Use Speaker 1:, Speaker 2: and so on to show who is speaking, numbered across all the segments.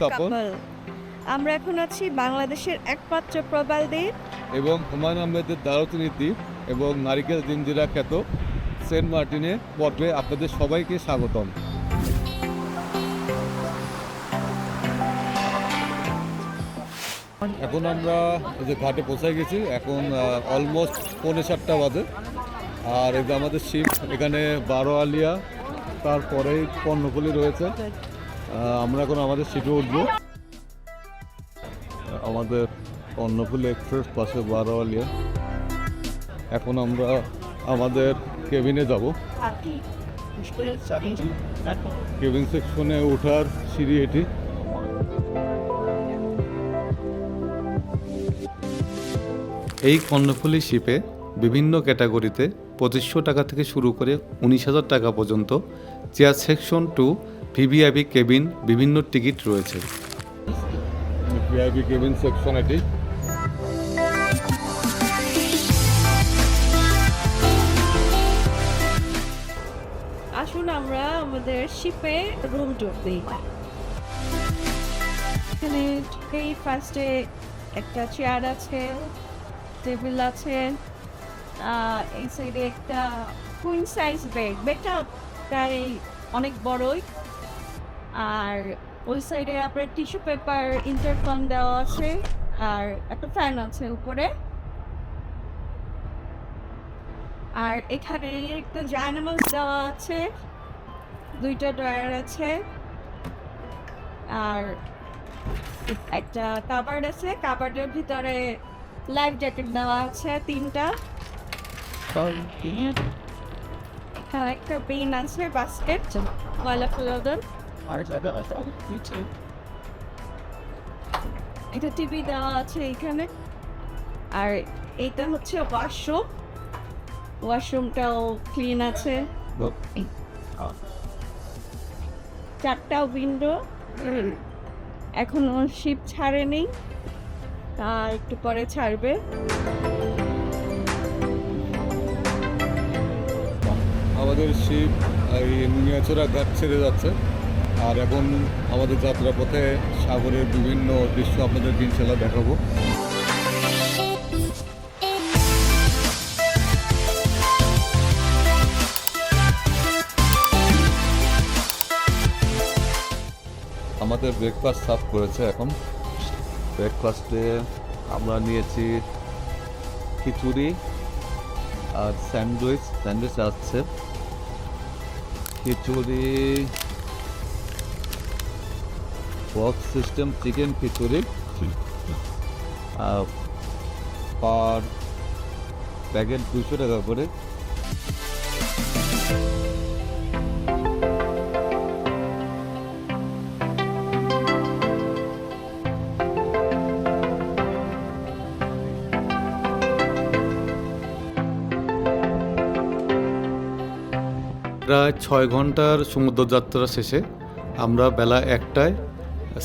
Speaker 1: কাপল।
Speaker 2: আমরা এখন আছি বাংলাদেশের একমাত্র প্রবাল দ্বীপ
Speaker 1: এবং হুমায়ুন আহমেদের দারুচিনি দ্বীপ এবং নারিকেল জিঞ্জিরা খ্যাত সেন্ট মার্টিনের পর্বে আপনাদের সবাইকে স্বাগতম। এখন আমরা এই যে ঘাটে পৌঁছায় গেছি, এখন অলমোস্ট 7:45 বাজে। আর এই যে আমাদের শিপ এখানে বারোয়ালিয়া, তারপরেই কর্ণফুলী রয়েছে। আমরা এখন আমাদের শিপে উঠবো। আমাদের কর্ণফুলী এক্সপ্রেস পাশে বারোয়ালিয়া। এখন আমরা আমাদের কেবিনে যাব। কেবিন সেকশনে ওঠার সিঁড়ি এটি। এই কর্ণফুলী শিপে বিভিন্ন ক্যাটাগরিতে 2500 টাকা থেকে শুরু করে 19,000 টাকা পর্যন্ত chair section to VVIP cabin বিভিন্ন টিকিট রয়েছে। ভিআইপি কেবিন সেকশন এটি।
Speaker 2: আসুন আমরা আমাদের শিপে রুম টুর দিই। এখানে ঢুকেই ফার্স্টে একটা চেয়ার আছে, টেবিল আছে, এই সাইডে একটা কুইন সাইজ বেড। বেডটা প্রায় অনেক বড়ই। আর ওই সাইডে আপনার টিস্যু পেপার, ইন্টারকম দেওয়া আছে, আর একটা ফ্যান আছে উপরে। আর এখানে একটা জায়নামাজ দেওয়া আছে, 2টা ড্রয়ার আছে, আর একটা কাবার্ড আছে। কাবার্ডের ভিতরে লাইফ জ্যাকেট দেওয়া আছে 3টা। এখানে একটা পেন আছে, বাস্কেট, ময়লা ফেলাদের। এটা টিভি দেওয়া আছে এখানে। আর এইটা হচ্ছে ওয়াশরুম। ওয়াশরুমটাও ক্লিন আছে। 4টা উইন্ডো। এখনো শিপ ছাড়েনি, একটু পরে ছাড়বে।
Speaker 1: আমাদের শিপ এই নুনিয়াচড়া ঘাট ছেড়ে যাচ্ছে। আর এখন আমাদের যাত্রাপথে সাগরের বিভিন্ন দৃশ্য আপনাদেরকে ইনশাল্লাহ দেখাবো। আমাদের ব্রেকফাস্ট সার্ভ করেছে এখন। ব্রেকফাস্টে আমরা নিয়েছি খিচুড়ি আর স্যান্ডউইচ আসছে। খিচুড়ি বক্স সিস্টেম চিকেন খিচুড়ি, পার প্যাকেট 200 টাকা করে। প্রায় 6 ঘন্টার সমুদ্রযাত্রা শেষে আমরা বেলা 1টায়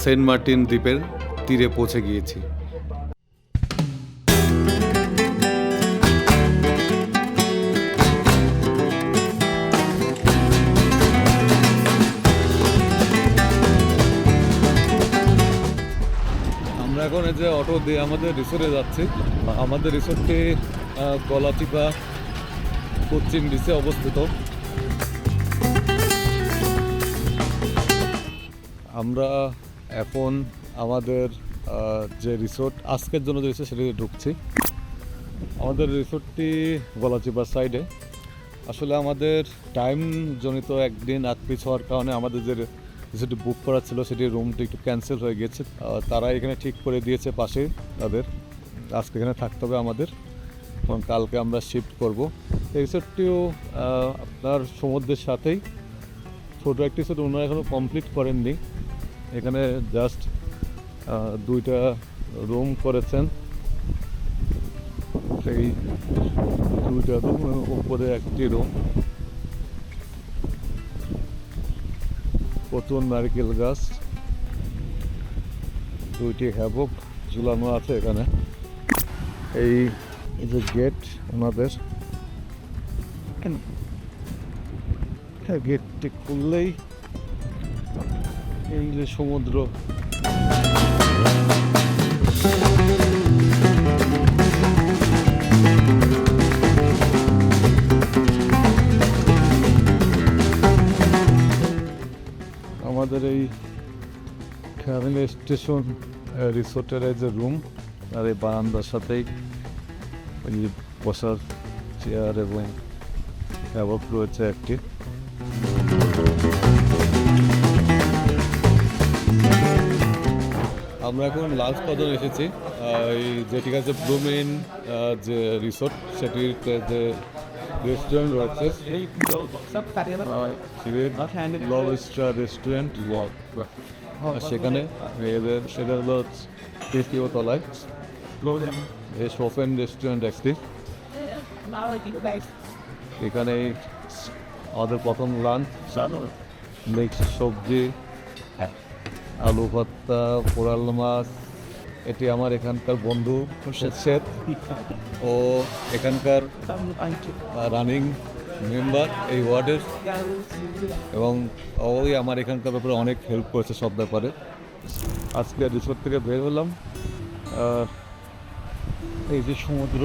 Speaker 1: সেন্ট মার্টিন দ্বীপের তীরে পৌঁছে গিয়েছি। আমরা এখন এই যে অটো দিয়ে আমাদের রিসোর্টে যাচ্ছি। আমাদের রিসোর্টটি গলাচিপা পশ্চিম বিচে অবস্থিত। আমরা এখন আমাদের যে রিসোর্ট আজকের জন্য যে রিসোর্ট সেটাতে ঢুকছি। আমাদের রিসোর্টটি গলাচিপার সাইডে। আসলে আমাদের টাইম জনিত একদিন পিছ হওয়ার কারণে আমাদের যে রিসোর্টটি বুক করা ছিল সেটির রুমটি একটু ক্যান্সেল হয়ে গিয়েছে। তারা এখানে ঠিক করে দিয়েছে পাশে তাদের। আজকে এখানে থাকতে হবে আমাদের, এবং কালকে আমরা শিফট করব। এই রিসোর্টটিও আপনার সমুদ্রের সাথেই ছোটো একটি রিসোর্ট, ওনারা এখনও কমপ্লিট করেননি। এখানে জাস্ট 2টা রুম করেছেন। সেই 2টা রুম, উপরে একটি রুম। প্রচুর নারকেল গাছ, 2টি হ্যাবক ঝুলানো আছে এখানে। এই যে গেট ওনাদের, গেটটি খুললেই এই যে সমুদ্র স্টেশন রিসোর্টের এই যে রুম আর এই বারান্দার সাথেই ওই যে বসার চেয়ার এবং অ্যাভব রয়েছে একটি। আমরা এখন লাঞ্চ করার এসেছি এই যেটি আছে ব্লুমিন যে রিসোর্ট সেটিতে যে রেস্টুরেন্ট রয়েছে লভ স্টার রেস্টুরেন্ট সেখানে এদের সেটা হলো তৃতীয় তলায় বেশ ওপেন রেস্টুরেন্ট একটি। এখানে আমাদের প্রথম লাঞ্চ মিক্স সবজি, আলু ভর্তা, পোড়াল মাছ। এটি আমার এখানকার বন্ধু শেখ, ও এখানকার রানিং মেম্বার এই ওয়ার্ডের, এবং ওই আমার এখানকার ব্যাপারে অনেক হেল্প করেছে সব ব্যাপারে। আজকে রিসোর্ট থেকে বের হলাম, এই যে সমুদ্র।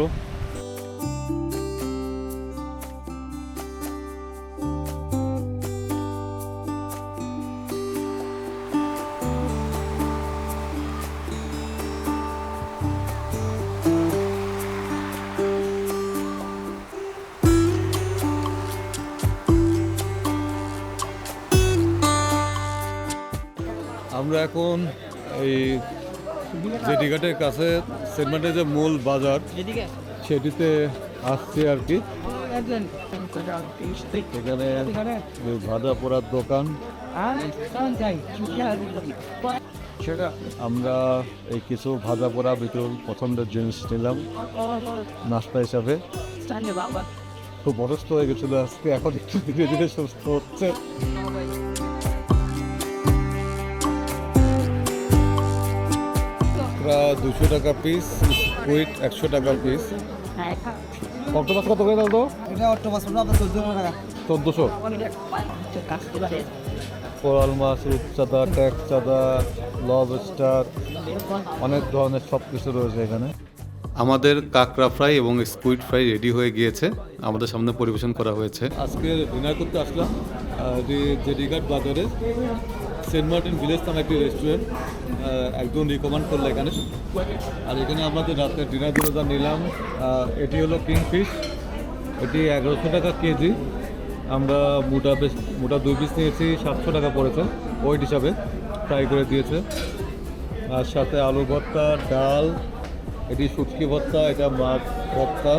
Speaker 1: আমরা এখন এই জেটিঘাটের কাছে সেগমেন্টের যে মূল বাজার সেটিতে আসছি আর কি। এখানে ভাজা পোড়ার দোকান, আমরা এই কিছু ভাজা পোড়া ভিতর পছন্দের জিনিস নিলাম নাস্তা হিসাবে। খুব অসুস্থ হয়ে গেছিল আজকে, এখন একটু ধীরে ধীরে সুস্থ হচ্ছে। কাঁকড়া 200 টাকা পিস, স্কুইড 100 টাকা পিস। অক্টোপাস কত করে দাও তো?
Speaker 3: এটা অক্টোপাস পড়বে আপনার 14 টাকা।
Speaker 1: 1400। কোরাল মাছ, রূপচাঁদা, ট্যাকচাঁদা, লবস্টার, অনেক ধরনের সব কিছু রয়েছে এখানে। আমাদের কাঁকড়া ফ্রাই এবং স্কুইড ফ্রাই রেডি হয়ে গিয়েছে, আমাদের সামনে পরিবেশন করা হয়েছে। আজকে ডিনার করতে আসলাম জেটিঘাট বাজারে সেন্ট মার্টিন ভিলেজ নামে একটি রেস্টুরেন্ট, একদম রিকমেন্ড করলো এখানে। আর এখানে আমাদের রাতের ডিনার জন্য যা নিলাম, এটি হলো কিংফিশ, এটি 1100 টাকা কেজি। আমরা মোটা 2 পিস নিয়েছি, 700 টাকা পড়েছে ওয়েট হিসাবে, ফ্রাই করে দিয়েছে। আর সাথে আলু ভর্তা, ডাল, এটি শুটকি ভর্তা, এটা মাছ ভর্তা,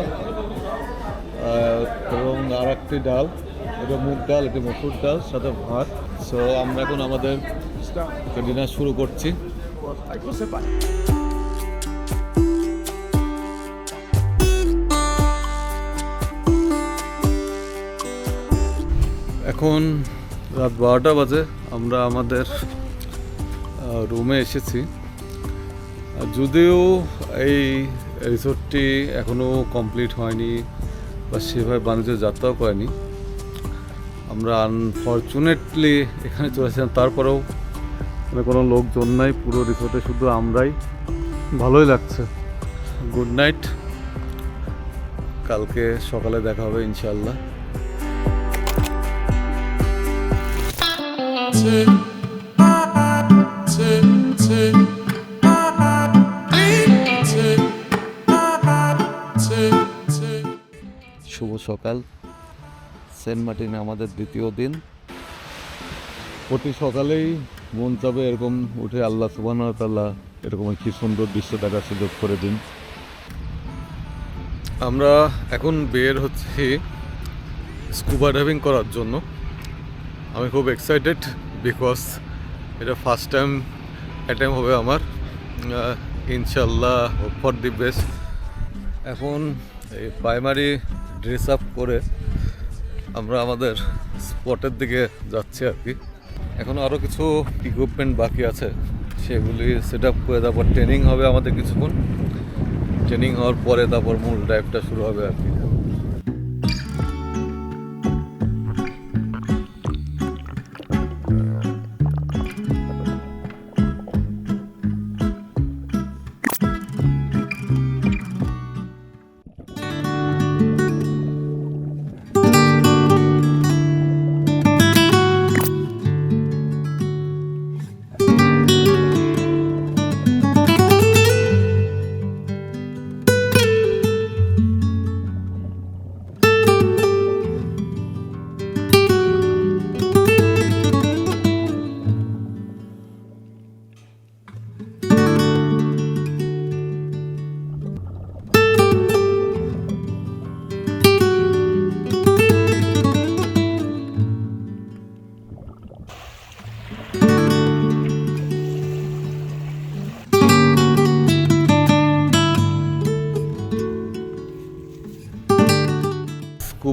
Speaker 1: এবং আর একটি ডাল, এটা মুগ ডাল, এটা মসুর ডাল, সাথে ভাত। সো আমরা এখন আমাদের ডিনার শুরু করছি। এখন রাত 12টা বাজে, আমরা আমাদের রুমে এসেছি। যদিও এই রিসোর্টটি এখনও কমপ্লিট হয়নি বা সেভাবে বাণিজ্য যাত্রাও করেনি, আমরা আনফর্চুনেটলি এখানে চলে এসেছিলাম। তারপরেও কোনো লোকজন নাই, পুরো রিসোর্টে শুধু আমরাই। ভালোই লাগছে। গুড নাইট, কালকে সকালে দেখা হবে ইনশাল্লাহ। শুভ সকাল। সেন্ট মার্টিনে আমাদের দ্বিতীয় দিন। প্রতি সকালেই মন চাবে এরকম উঠে আল্লাহ সুবহানাহু ওয়া তাআলা এরকম কি সুন্দর দৃশ্য দেখার সুযোগ করে দিন। আমরা এখন বের হচ্ছি স্কুবা ডাইভিং করার জন্য। আমি খুব এক্সাইটেড বিকজ এটা ফার্স্ট টাইম অ্যাটেম্প হবে আমার। ইনশাল্লাহ হোপ ফর দি বেস্ট। এখন এই প্রাইমারি ড্রেস আপ করে আমরা আমাদের স্পটের দিকে যাচ্ছি আর কি। এখনও আরও কিছু ইকুইপমেন্ট বাকি আছে, সেগুলি সেট আপ করে তারপর ট্রেনিং হবে আমাদের কিছুক্ষণ। ট্রেনিং হওয়ার পরে তারপর মূল ড্রাইভটা শুরু হবে আর কি।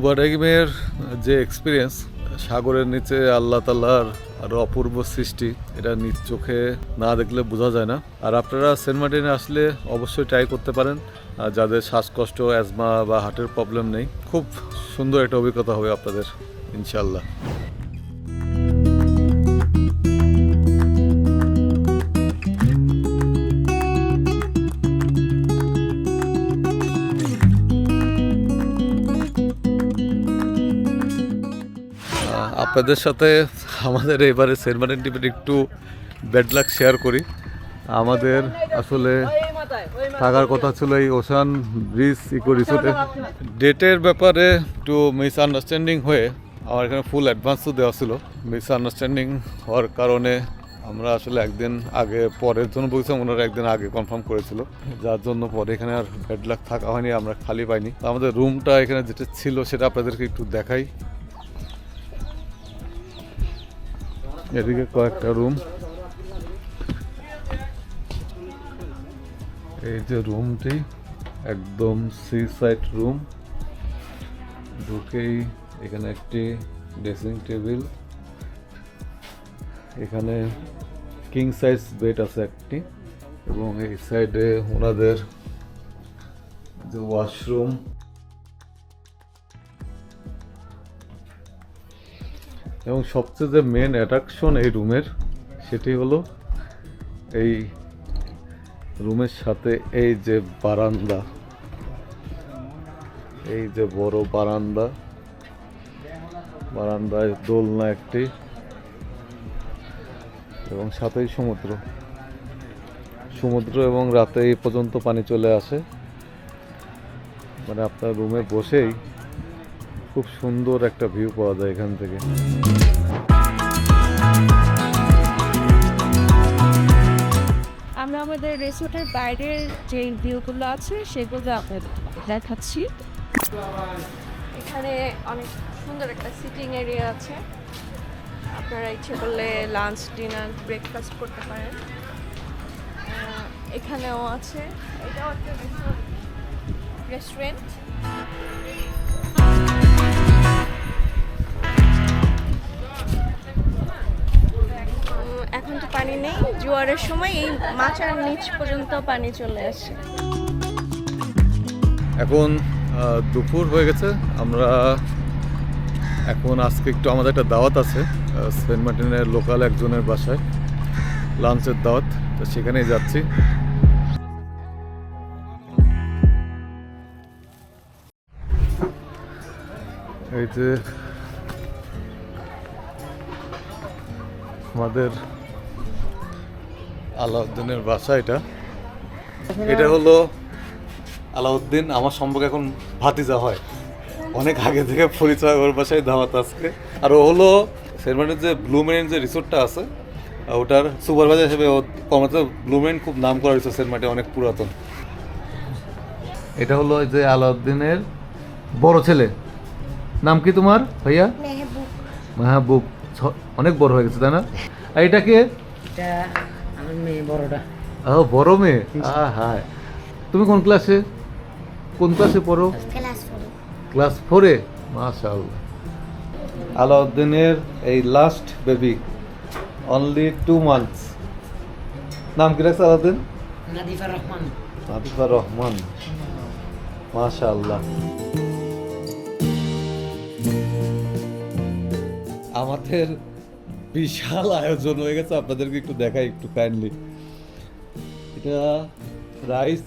Speaker 1: স্কুবা ডাইভিংয়ের যে এক্সপিরিয়েন্স, সাগরের নিচে আল্লাহ তাআলার আরও অপূর্ব সৃষ্টি, এটা নিজ চোখে না দেখলে বোঝা যায় না। আর আপনারা সেন্ট মার্টিনে আসলে অবশ্যই ট্রাই করতে পারেন, আর যাদের শ্বাসকষ্ট, অ্যাজমা বা হার্টের প্রবলেম নেই। খুব সুন্দর একটা অভিজ্ঞতা হবে আপনাদের ইনশাল্লাহ। আপনাদের সাথে আমাদের এবারে সেন্ট মার্টিন ট্রিপের একটু ব্যাড লাক শেয়ার করি। আমাদের আসলে থাকার কথা ছিল এই ওশান ব্রিজ ইকো রিসোর্টে। ডেটের ব্যাপারে একটু মিসআন্ডারস্ট্যান্ডিং হয়ে আমার এখানে ফুল অ্যাডভান্সও দেওয়া ছিল। মিসআন্ডারস্ট্যান্ডিং হওয়ার কারণে আমরা আসলে একদিন আগে পরের জন্য বলছিলাম, ওনারা একদিন আগে কনফার্ম করেছিল, যার জন্য পরে এখানে আর ব্যাড লাক থাকা হয়নি, আমরা খালি পাইনি। আমাদের রুমটা এখানে যেটা ছিল সেটা আপনাদেরকে একটু দেখাই। এদিকে কয়েকটা রুম, এই যে রুমটি একদম সি সাইড রুম। ঢুকেই এখানে একটি ড্রেসিং টেবিল, এখানে কিং সাইজ বেড আছে একটি, এবং এই সাইডে ওনাদের যে ওয়াশরুম। এবং সবচেয়ে যে মেন অ্যাট্রাকশন এই রুমের, সেটি হলো এই রুমের সাথে এই যে বারান্দা, এই যে বড় বারান্দা, বারান্দায় দোলনা একটি, এবং সাথেই সমুদ্র এবং রাতে এই পর্যন্ত পানি চলে আসে। মানে আপনার রুমে বসেই খুব সুন্দর একটা ভিউ পাওয়া যায় এখান থেকে।
Speaker 2: আমরা আমাদের রিসোর্টের বাইরের যে ভিউগুলো আছে সেগুলো আপনাদের দেখাচ্ছি। এখানে অনেক সুন্দর একটা সিটিং এরিয়া আছে, আপনারা ইচ্ছে করলে লাঞ্চ, ডিনার, ব্রেকফাস্ট করতে পারেন। এখানেও আছে, এটাও একটা রেস্টুরেন্ট। এখন তো পানি নেই, জোয়ারের সময় এই মাচার নিচ পর্যন্ত পানি চলে আসে।
Speaker 1: এখন দুপুর হয়ে গেছে, আমরা এখন আজকে একটু আমাদের একটা দাওয়াত আছে সেন্ট মার্টিনের লোকাল একজনের বাসায়, লাঞ্চের দাওয়াত, তো সেখানেই যাচ্ছি। এই যে আমাদের আলাউদ্দিনের বাসা, এটা হলো আলাউদ্দিন আমার সম্পর্কে এখন ভাতিজা হয়, অনেক আগে থেকে পরিচয়, ওর বাসায় দাওয়াত আজকে। আর ও হলো সেন্ট মার্টিনের যে ব্লু মেরিন যে রিসোর্টটা আছে ওটার সুপারভাইজার হিসেবে কর্মরত। ব্লু মেরিন খুব নাম করা রিসোর্ট সেন্ট মার্টিন, অনেক পুরাতন। এটা হলো যে আলাউদ্দিনের বড় ছেলে, নাম কি তোমার ভাইয়া? মাহবুব। অনেক বড় হয়ে গেছে তাই না? আর এটা কে?
Speaker 3: আমার মেয়ে বড়টা।
Speaker 1: ও বড় মেয়ে, হ্যাঁ। তুমি কোন ক্লাসে পড়ো? ক্লাস 4-এ। মাশাআল্লাহ। আলাউদ্দিনের এই লাস্ট বেবি, অনলি 2 months। নাম কি রাখছে আলাউদ্দিন? নাদিফা রহমান। মাশাআল্লাহ। আমাদের বিশাল আয়োজন হয়ে গেছে, আপনাদেরকে একটু দেখাই একটু কাইন্ডলি। এটা রাইস,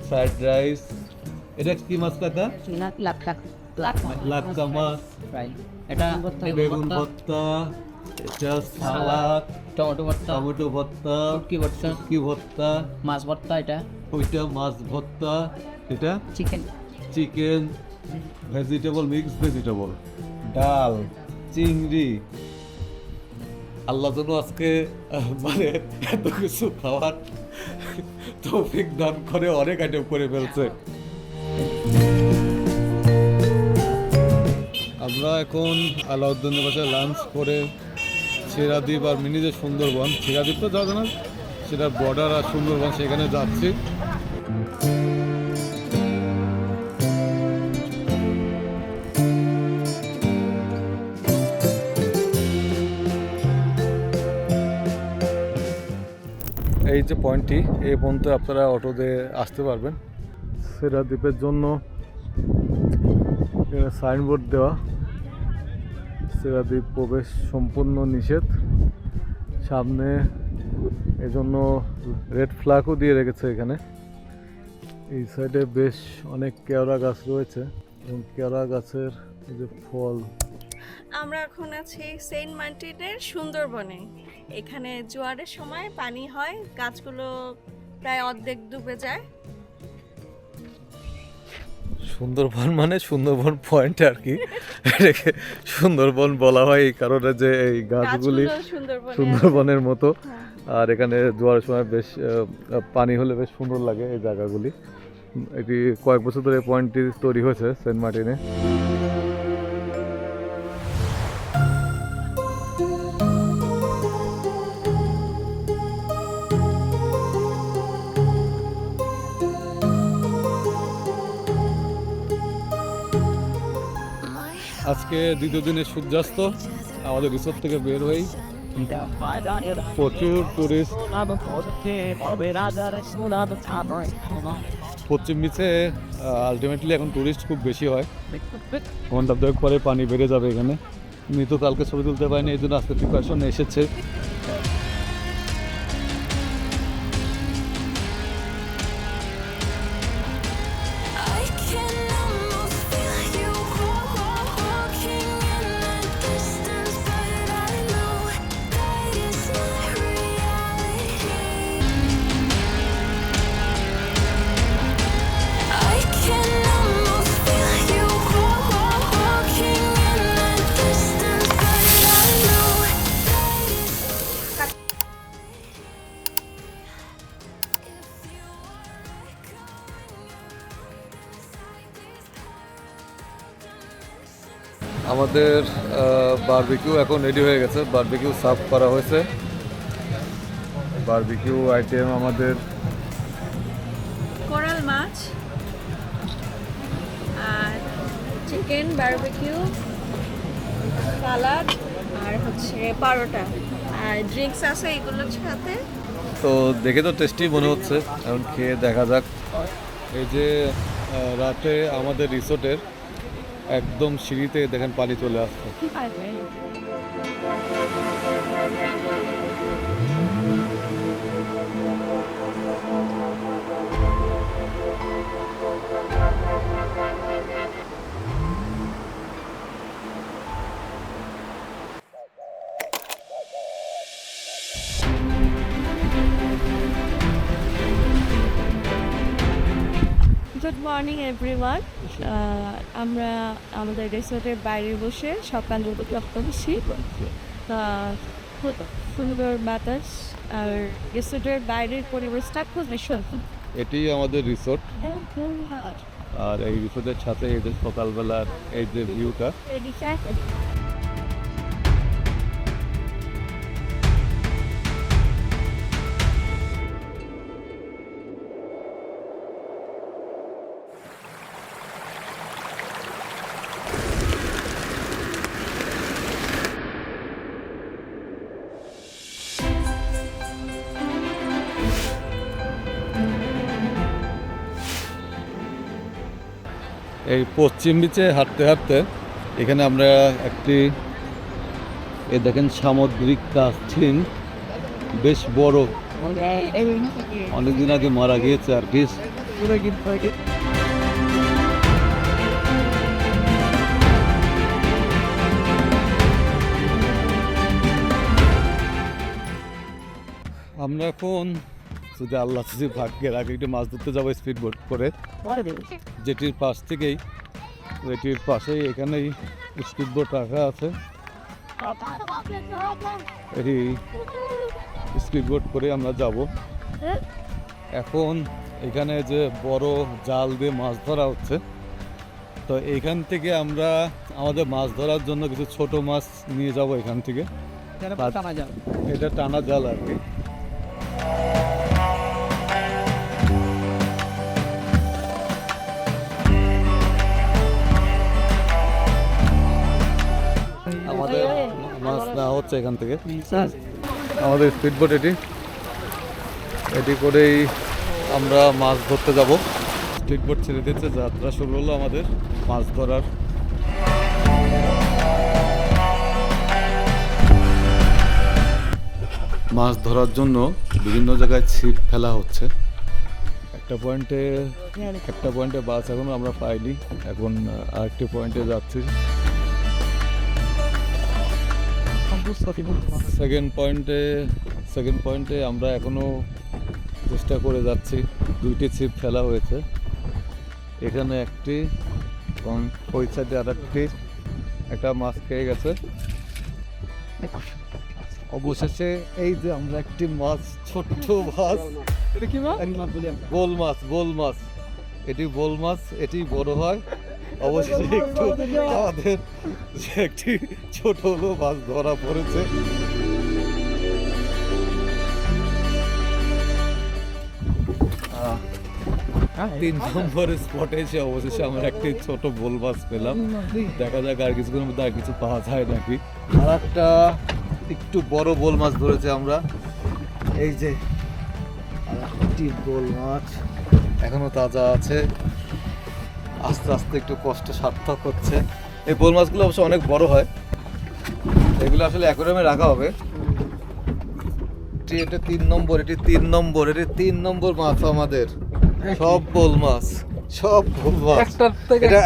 Speaker 1: ফ্রাইড রাইস। এটা কি মাছ কাকা? লাক্কা মাছ।
Speaker 3: এটা
Speaker 1: বেগুন ভর্তা, এটা সালাদ, টমেটো ভর্তা, কি ভর্তা,
Speaker 3: মাছ ভর্তা, এটা
Speaker 1: ওইটা মাছ ভর্তা, এটা চিকেন, ভেজিটেবল, মিক্স ভেজিটেবল, ডাল, চিংড়ি। আল্লাহ যেন আজকে মানে এত কিছু খাওয়ার তৌফিক দান করে, অনেক আইটেম করে ফেলছে। আমরা এখন আলাউদ্দিনের বাসায় লাঞ্চ করে ছেড়াদ্বীপ আর মিনি যে সুন্দরবন, ছেড়াদ্বীপ তো যাওয়া না, সেটার বর্ডার আর সুন্দরবন, সেখানে যাচ্ছি। এই যে পয়েন্টটি, এই পর্যন্ত আপনারা অটোতে আসতে পারবেন। সেরা দ্বীপের জন্য এখানে সাইনবোর্ড দেওয়া, সেরা দ্বীপ প্রবেশ সম্পূর্ণ নিষেধ। সামনে এজন্য রেড ফ্ল্যাগও দিয়ে রেখেছে এখানে। এই সাইডে বেশ অনেক কেওড়া গাছ রয়েছে এবং কেওড়া গাছের এই যে ফল।
Speaker 2: আমরা এখন আছি সেন্ট মার্টিনের সুন্দরবনে। এখানে জোয়ারের সময় পানি হয়, গাছগুলো প্রায় অর্ধেক ডুবে যায়।
Speaker 1: সুন্দরবন মানে সুন্দরবন পয়েন্ট আর কি। এটাকে সুন্দরবন বলা হয় এই কারণে যে এই গাছগুলি সুন্দরবনের মতো। আর এখানে জোয়ারের সময় বেশ পানি হলে বেশ সুন্দর লাগে এই জায়গাগুলি। এটি কয়েক বছর ধরে এই পয়েন্টটি তৈরি হয়েছে সেন্ট মার্টিনে। আজকে দ্বিতীয় দিনের সূর্যাস্ত। আমাদের রিসোর্ট থেকে বের হই, প্রচুর টুরিস্ট। পশ্চিম বিচে আলটিমেটলি এখন টুরিস্ট খুব বেশি হয়। ঘন্টা দুয়েক পরে পানি বেড়ে যাবে এখানে। আমি তো কালকে ছবি তুলতে পারিনি, এই জন্য আজকে প্রিপারেশন এসেছে। আমাদের বারবিকিউ এখন রেডি হয়ে গেছে, বারবিকিউ সার্ভ করা হয়েছে। বারবিকিউ আইটেম আমাদের
Speaker 2: কোরাল মাছ আর চিকেন বারবিকিউ, সালাদ আর হচ্ছে পারোটা আর ড্রিঙ্কস আছে এগুলোর সাথে।
Speaker 1: তো দেখে তো টেস্টি মনে হচ্ছে, এখন খেয়ে দেখা যাক। এই যে রাতে আমাদের রিসোর্টের একদম সিঁড়িতে দেখেন পানি চলে আসছে।
Speaker 2: Good morning everyone. আমরা আমাদের রিসোর্টের বাইরে বসে সকাল রোদ করছি। খুব সুন্দর বাতাস আর রিসোর্টের বাইরের পরিবেশটা খুব ভীষণ।
Speaker 1: এটি আমাদের রিসোর্ট, আর এই রিসোর্টের সাথে এই যে সকালবেলার এই যে ভিউটা। এই পশ্চিম বিচে হাঁটতে হাঁটতে এখানে আমরা একটি দেখেন সামুদ্রিক কাছিম, বেশ বড়, অনেকদিন আগে মারা গিয়েছে আর কি। আমরা এখন যদি আল্লাহ যদি ভাগ্যের আগে একটু মাছ ধরতে যাবো স্পিড বোট করে, যেটির পাশ থেকেই, এটির পাশেই এখানেই স্পিড বোট রাখা আছে। এটি স্পিড বোট করে আমরা যাব। এখন এখানে যে বড় জাল দিয়ে মাছ ধরা হচ্ছে, তো এইখান থেকে আমরা আমাদের মাছ ধরার জন্য কিছু ছোট মাছ নিয়ে যাব এখান থেকে। এটা টানা জাল আর কি। আমাদের মাছ নেওয়া হচ্ছে এখান থেকে। আমাদের স্পিড বোট এটি, এটি করেই আমরা মাছ ধরতে যাব। স্পিড বোট ছেড়ে দিচ্ছে, যাত্রা শুরু হলো আমাদের মাছ ধরার। মাছ ধরার জন্য বিভিন্ন জায়গায় ছিপ ফেলা হচ্ছে। একটা পয়েন্টে বাস এখনো আমরা পাইনি, এখন আরেকটি পয়েন্টে যাচ্ছি। সেকেন্ড পয়েন্টে আমরা এখনো চেষ্টা করে যাচ্ছি। 2টি ছিপ ফেলা হয়েছে, এখানে একটি এবং ওই সাইডে আর একটা মাছ খেয়ে গেছে। অবশেষে এই যে আমরা একটি মাছ, ছোট্ট মাছ, এটা কি মাছ? বোল মাছ। এটি বোল মাছ, এটি বড় হয়। অবশেষে একটু আমাদের যে একটি ছোট হলো মাছ ধরা পড়েছে। 3 নম্বরের স্পটে এসে অবশেষে আমরা একটি ছোট বোল মাছ পেলাম। দেখা যাক আর কিছুক্ষণের মধ্যে আর কিছু পাওয়া যায় নাকি। আর একটা একটু বড় বোল মাছ ধরেছে আমরা, এই যে একটি বোল মাছ এখনো তাজা আছে। আস্তে আস্তে একটু কষ্ট সার্থক হচ্ছে। এই বোল মাছগুলো অবশ্য অনেক বড় হয়, এগুলো আসলে অ্যাকোয়ারিয়ামে রাখা হবে। এটা 3 নম্বর, এটি 3 নম্বর মাছ আমাদের। সব বোল মাছ।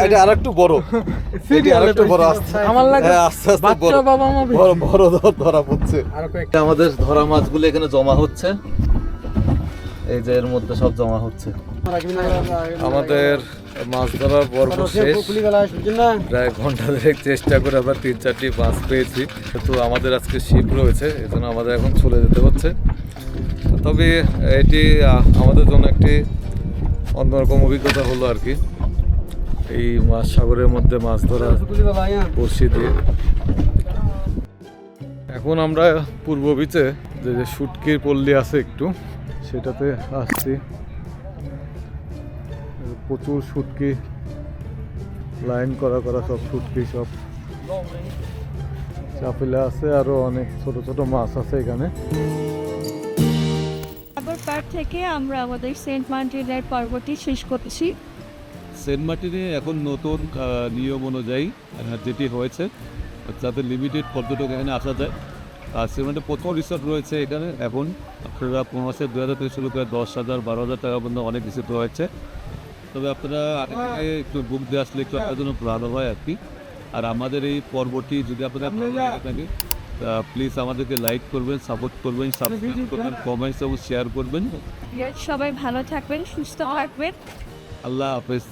Speaker 1: এটা আরেকটু বড়, এটি আরেকটু বড়। আস্তে আস্তে বড় ধরা পড়ছে। আমাদের ধরা মাছগুলো এখানে জমা হচ্ছে, এই যে এর মধ্যে সব জমা হচ্ছে। আমাদের মাছ ধরার পর্ব শেষ। প্রায় ঘন্টা দেড়েক চেষ্টা করে আমরা 3-4টি মাছ পেয়েছি, কিন্তু আমাদের আজকে শিপ রয়েছে, এজন্য আমাদের এখন চলে যেতে হচ্ছে। তবে এটি আমাদের জন্য একটি অন্যরকম অভিজ্ঞতা হলো আর কি, এই মাছ সাগরের মধ্যে মাছ ধরা বড়শি দিয়ে। এখন আমরা পূর্ব বিচে যে শুটকির পল্লী আছে একটু, সেটাতে আসছি। প্রচুর শুটকি, লাইন করা সব শুটকি, সব চাপিলা আছে, আরো অনেক ছোট ছোট মাছ আছে এখানে।
Speaker 2: সাগর পাড় থেকে আমরা আমাদের সেন্ট মার্টিনের পর্বটি শেষ করছি।
Speaker 1: সেন্ট মার্টিনে এখন নতুন নিয়ম অনুযায়ী যেটি হয়েছে, যাতে লিমিটেড পর্যটক এখানে আসা যায়। আর সেন্ট মার্টিনে প্রথম রিসোর্ট রয়েছে এখানে। এখন আপনারা 15 মাসে 2000 থেকে শুরু করে 10,000 12,000 টাকা পর্যন্ত অনেক রিসোর্ট রয়েছে। তবে আপনারা আগে থেকে একটু বুক দিয়ে আসলে একটু আপনার জন্য ভালো হয় আর কি। আর আমাদের এই পর্বটি যদি আপনাদের থাকে, প্লিজ আমাদেরকে লাইক করবেন, সাপোর্ট করবেন, সাবস্ক্রাইব করবেন, কমেন্টস এবং শেয়ার করবেন।
Speaker 2: সবাই ভালো থাকবেন, সুস্থ থাকবেন।
Speaker 1: আল্লাহ হাফেজ।